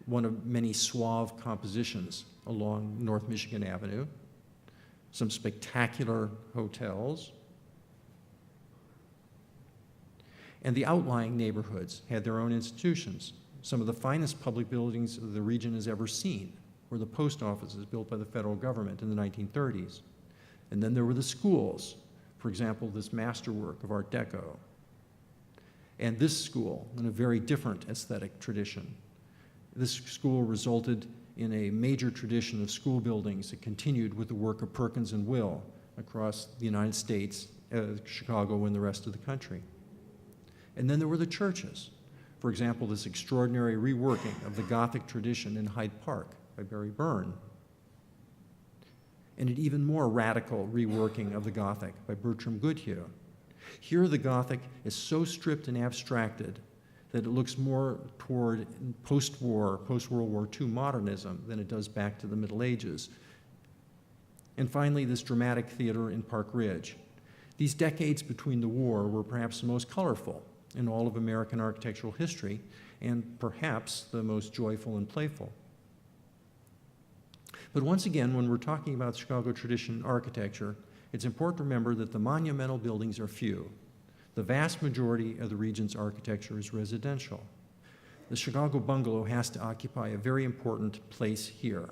one of many suave compositions along North Michigan Avenue, some spectacular hotels, and the outlying neighborhoods had their own institutions. Some of the finest public buildings the region has ever seen were the post offices built by the federal government in the 1930s. And then there were the schools, for example, this masterwork of Art Deco. And this school, in a very different aesthetic tradition. This school resulted in a major tradition of school buildings that continued with the work of Perkins and Will across the United States, Chicago, and the rest of the country. And then there were the churches. For example, this extraordinary reworking of the Gothic tradition in Hyde Park by Barry Byrne. And an even more radical reworking of the Gothic by Bertram Goodhue. Here the Gothic is so stripped and abstracted that it looks more toward post-war, post-World War II modernism than it does back to the Middle Ages. And finally, this dramatic theater in Park Ridge. These decades between the war were perhaps the most colorful in all of American architectural history, and perhaps the most joyful and playful. But once again, when we're talking about Chicago tradition architecture, it's important to remember that the monumental buildings are few. The vast majority of the region's architecture is residential. The Chicago bungalow has to occupy a very important place here.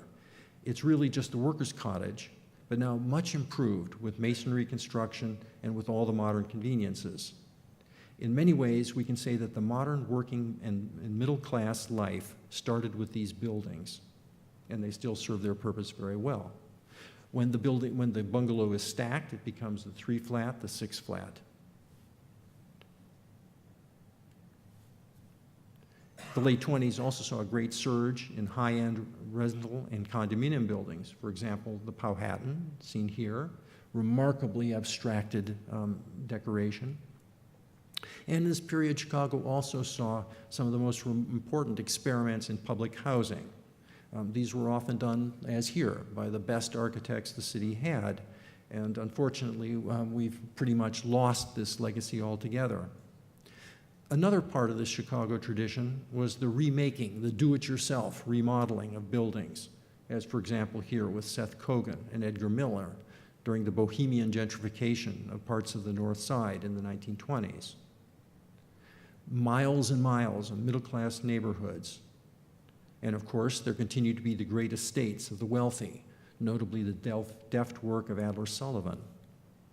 It's really just a worker's cottage, but now much improved with masonry construction and with all the modern conveniences. In many ways, we can say that the modern working and middle-class life started with these buildings, and they still serve their purpose very well. When the bungalow is stacked, it becomes the 3-flat, the 6-flat. The late 20s also saw a great surge in high-end rental and condominium buildings. For example, the Powhatan, seen here, remarkably abstracted decoration. And in this period, Chicago also saw some of the most important experiments in public housing. These were often done, as here, by the best architects the city had. And unfortunately, we've pretty much lost this legacy altogether. Another part of the Chicago tradition was the remaking, the do-it-yourself remodeling of buildings, as for example here with Seth Kogan and Edgar Miller during the bohemian gentrification of parts of the North Side in the 1920s. Miles and miles of middle-class neighborhoods. And of course, there continued to be the great estates of the wealthy, notably the deft work of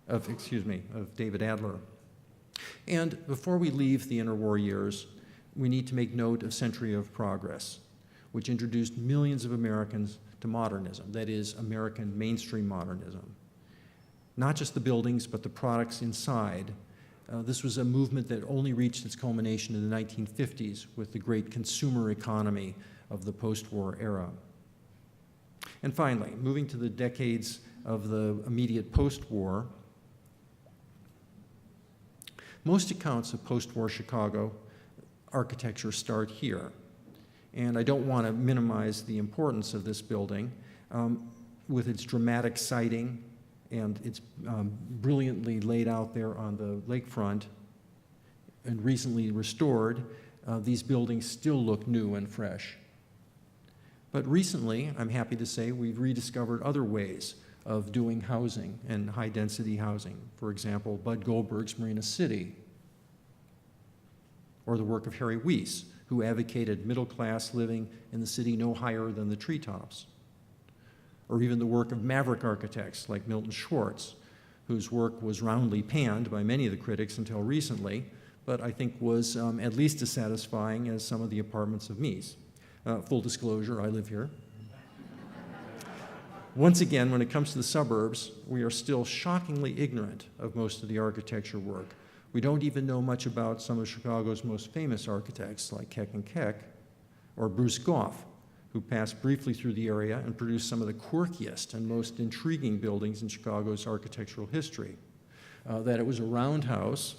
of David Adler. And before we leave the interwar years, we need to make note of Century of Progress, which introduced millions of Americans to modernism, that is, American mainstream modernism. Not just the buildings, but the products inside. This was a movement that only reached its culmination in the 1950s with the great consumer economy of the post-war era. And finally, moving to the decades of the immediate post-war, most accounts of post-war Chicago architecture start here. And I don't want to minimize the importance of this building with its dramatic siding, and it's brilliantly laid out there on the lakefront and recently restored. These buildings still look new and fresh. But recently, I'm happy to say, we've rediscovered other ways of doing housing and high-density housing. For example, Bud Goldberg's Marina City, or the work of Harry Weiss, who advocated middle-class living in the city no higher than the treetops. Or even the work of maverick architects like Milton Schwartz, whose work was roundly panned by many of the critics until recently, but I think was at least as satisfying as some of the apartments of Mies. Full disclosure, I live here. Once again, when it comes to the suburbs, we are still shockingly ignorant of most of the architecture work. We don't even know much about some of Chicago's most famous architects like Keck and Keck or Bruce Goff, who passed briefly through the area and produced some of the quirkiest and most intriguing buildings in Chicago's architectural history. That it was a roundhouse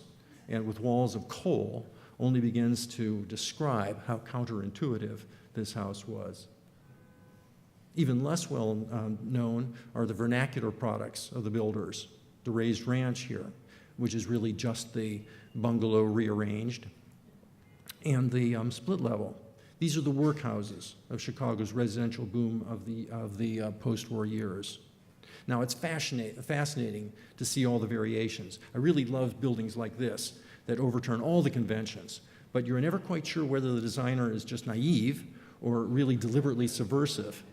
and with walls of coal only begins to describe how counterintuitive this house was. Even less well known are the vernacular products of the builders. The raised ranch here, which is really just the bungalow rearranged, and the split level. These are the workhouses of Chicago's residential boom of the post-war years. Now, it's fascinating to see all the variations. I really love buildings like this that overturn all the conventions, but you're never quite sure whether the designer is just naive or really deliberately subversive.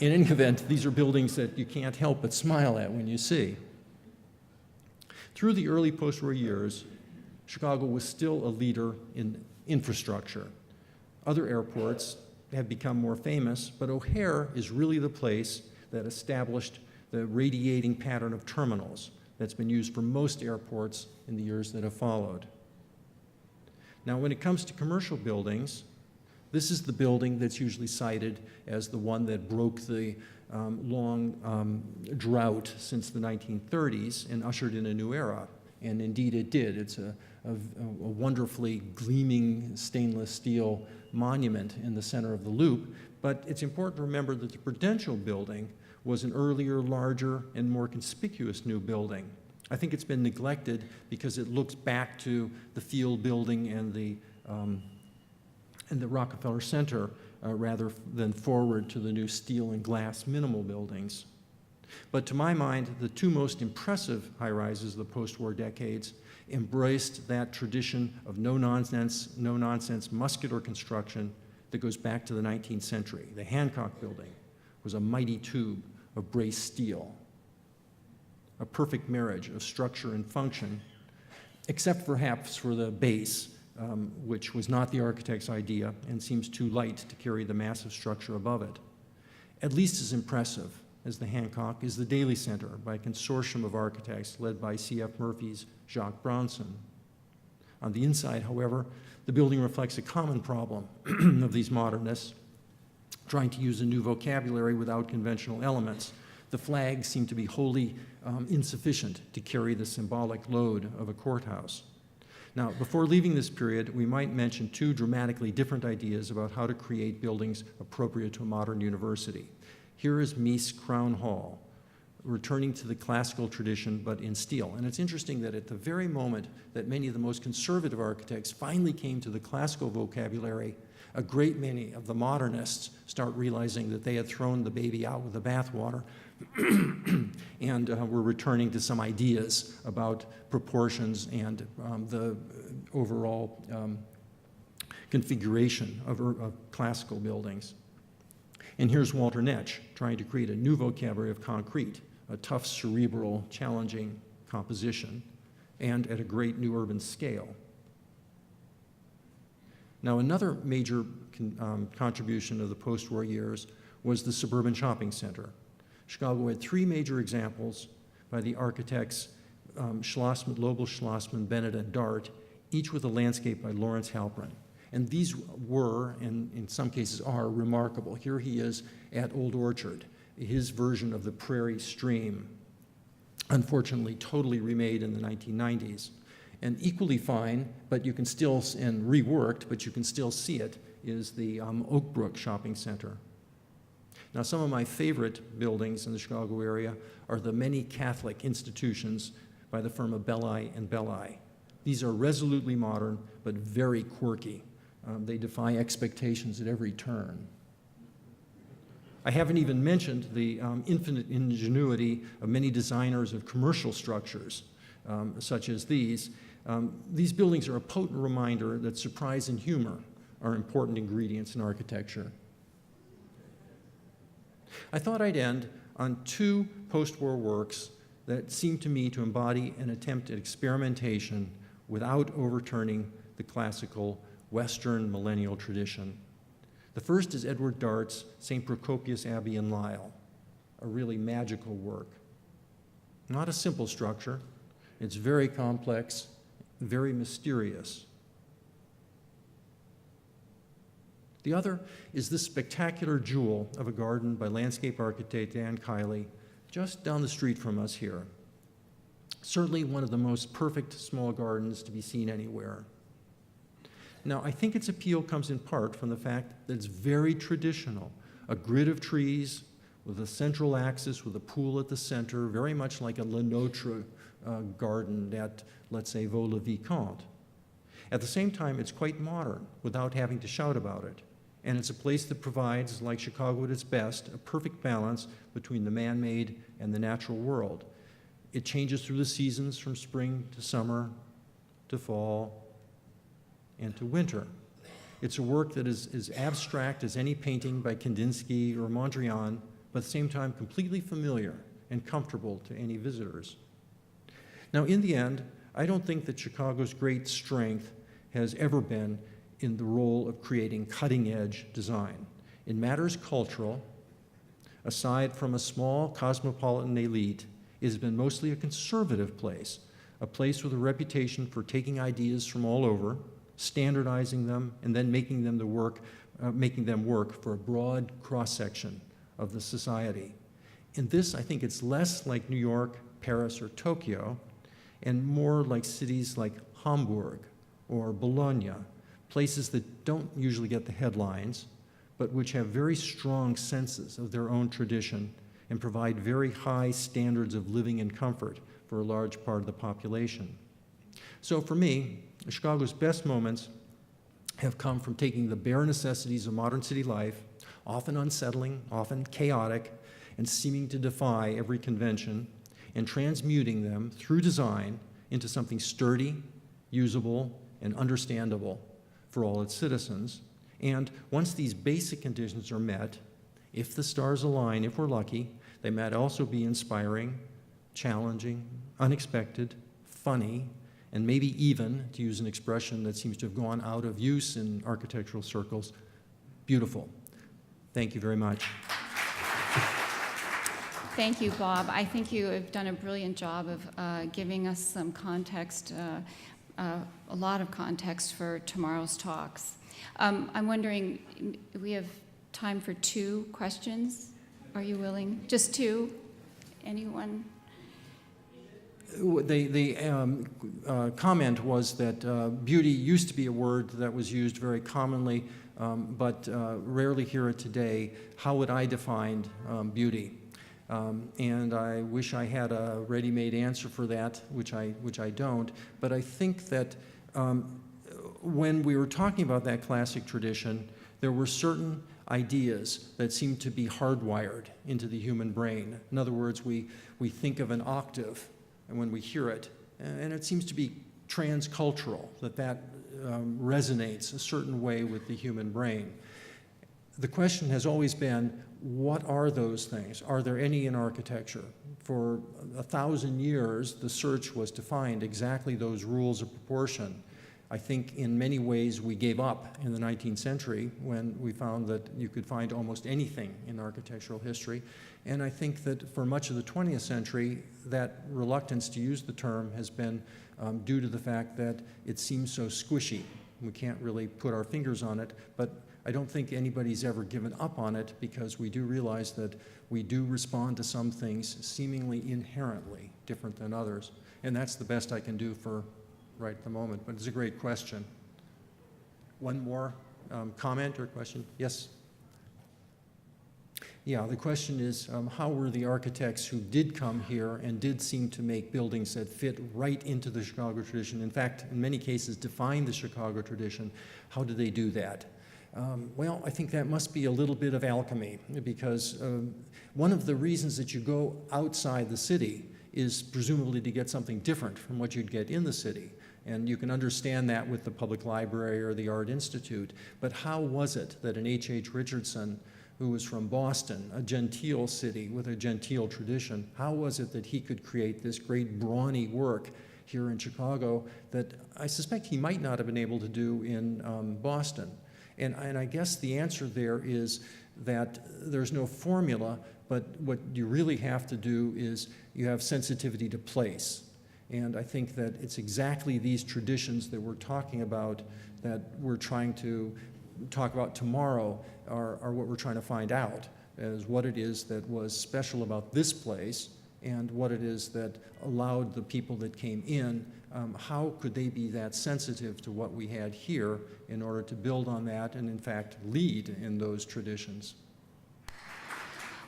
In any event, these are buildings that you can't help but smile at when you see. Through the early post-war years, Chicago was still a leader in infrastructure. Other airports have become more famous, but O'Hare is really the place that established the radiating pattern of terminals that's been used for most airports in the years that have followed. Now, when it comes to commercial buildings, this is the building that's usually cited as the one that broke the long drought since the 1930s and ushered in a new era. And indeed it did. It's a wonderfully gleaming stainless steel monument in the center of the loop. But it's important to remember that the Prudential building was an earlier, larger, and more conspicuous new building. I think it's been neglected because it looks back to the Field building and the Rockefeller Center rather than forward to the new steel and glass minimal buildings. But to my mind, the two most impressive high-rises of the post-war decades embraced that tradition of no-nonsense muscular construction that goes back to the 19th century. The Hancock building was a mighty tube of braced steel, a perfect marriage of structure and function, except perhaps for the base, which was not the architect's idea and seems too light to carry the massive structure above it. At least as impressive as the Hancock is the Daly Center by a consortium of architects led by C.F. Murphy's Jacques Bronson. On the inside, however, the building reflects a common problem of these modernists trying to use a new vocabulary without conventional elements. The flags seem to be wholly insufficient to carry the symbolic load of a courthouse. Now, before leaving this period, we might mention two dramatically different ideas about how to create buildings appropriate to a modern university. Here is Mies Crown Hall, returning to the classical tradition, but in steel. And it's interesting that at the very moment that many of the most conservative architects finally came to the classical vocabulary, a great many of the modernists start realizing that they had thrown the baby out with the bathwater and were returning to some ideas about proportions and the overall configuration of classical buildings. And here's Walter Netsch trying to create a new vocabulary of concrete, a tough, cerebral, challenging composition, and at a great new urban scale. Now, another major contribution of the post-war years was the suburban shopping center. Chicago had three major examples by the architects Schlossman, Lobel, Schlossman, Bennett, and Dart, each with a landscape by Lawrence Halprin. And these were, and in some cases are, remarkable. Here he is at Old Orchard, his version of the Prairie Stream, unfortunately totally remade in the 1990s. And equally fine, but you can still, and reworked, but you can still see it, is the Oak Brook Shopping Center. Now, some of my favorite buildings in the Chicago area are the many Catholic institutions by the firm of Belli and Belli. These are resolutely modern, but very quirky. They defy expectations at every turn. I haven't even mentioned the infinite ingenuity of many designers of commercial structures, such as these. These buildings are a potent reminder that surprise and humor are important ingredients in architecture. I thought I'd end on two post-war works that seem to me to embody an attempt at experimentation without overturning the classical Western millennial tradition. The first is Edward Dart's St. Procopius Abbey in Lisle, a really magical work. Not a simple structure. It's very complex very mysterious. The other is this spectacular jewel of a garden by landscape architect Dan Kiley, just down the street from us here. Certainly one of the most perfect small gardens to be seen anywhere. Now, I think its appeal comes in part from the fact that it's very traditional, a grid of trees with a central axis with a pool at the center, very much like a Le Notre garden at, let's say, Vaux-le-Vicomte. At the same time, it's quite modern without having to shout about it. And it's a place that provides, like Chicago at its best, a perfect balance between the man-made and the natural world. It changes through the seasons from spring to summer to fall and to winter. It's a work that is as abstract as any painting by Kandinsky or Mondrian, but at the same time completely familiar and comfortable to any visitors. Now, in the end, I don't think that Chicago's great strength has ever been in the role of creating cutting-edge design. In matters cultural, aside from a small cosmopolitan elite, it has been mostly a conservative place, a place with a reputation for taking ideas from all over, standardizing them, and then making them work for a broad cross-section of the society. In this, I think it's less like New York, Paris, or Tokyo, and more like cities like Hamburg or Bologna, places that don't usually get the headlines, but which have very strong senses of their own tradition and provide very high standards of living and comfort for a large part of the population. So for me, Chicago's best moments have come from taking the bare necessities of modern city life, often unsettling, often chaotic, and seeming to defy every convention, and transmuting them through design into something sturdy, usable, and understandable for all its citizens. And once these basic conditions are met, if the stars align, if we're lucky, they might also be inspiring, challenging, unexpected, funny, and maybe even, to use an expression that seems to have gone out of use in architectural circles, beautiful. Thank you very much. Thank you, Bob. I think you have done a brilliant job of giving us some context, a lot of context for tomorrow's talks. I'm wondering, we have time for 2 questions. Are you willing? Just 2? Anyone? The comment was that beauty used to be a word that was used very commonly, but rarely hear it today. How would I define beauty? And I wish I had a ready-made answer for that, which I don't. But I think that when we were talking about that classic tradition, there were certain ideas that seemed to be hardwired into the human brain. In other words, we think of an octave, and when we hear it, and it seems to be transcultural, that resonates a certain way with the human brain. The question has always been, what are those things? Are there any in architecture? For 1,000 years, the search was to find exactly those rules of proportion. I think in many ways we gave up in the 19th century when we found that you could find almost anything in architectural history. And I think that for much of the 20th century, that reluctance to use the term has been due to the fact that it seems so squishy. We can't really put our fingers on it, but I don't think anybody's ever given up on it because we do realize that we do respond to some things seemingly inherently different than others. And that's the best I can do for right at the moment, but it's a great question. One more comment or question? Yes? Yeah, the question is, how were the architects who did come here and did seem to make buildings that fit right into the Chicago tradition, in fact, in many cases, define the Chicago tradition, how did they do that? Well, I think that must be a little bit of alchemy, because one of the reasons that you go outside the city is presumably to get something different from what you'd get in the city. And you can understand that with the Public Library or the Art Institute. But how was it that an H.H. Richardson, who was from Boston, a genteel city with a genteel tradition, how was it that he could create this great brawny work here in Chicago that I suspect he might not have been able to do in Boston? And I guess the answer there is that there's no formula, but what you really have to do is you have sensitivity to place. And I think that it's exactly these traditions that we're talking about, that we're trying to talk about tomorrow, are what we're trying to find out, as what it is that was special about this place and what it is that allowed the people that came in, how could they be that sensitive to what we had here in order to build on that and, in fact, lead in those traditions.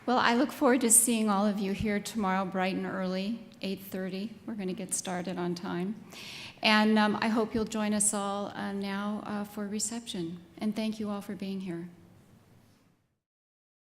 Well, I look forward to seeing all of you here tomorrow bright and early, 8:30. We're going to get started on time. And I hope you'll join us all now for reception. And thank you all for being here.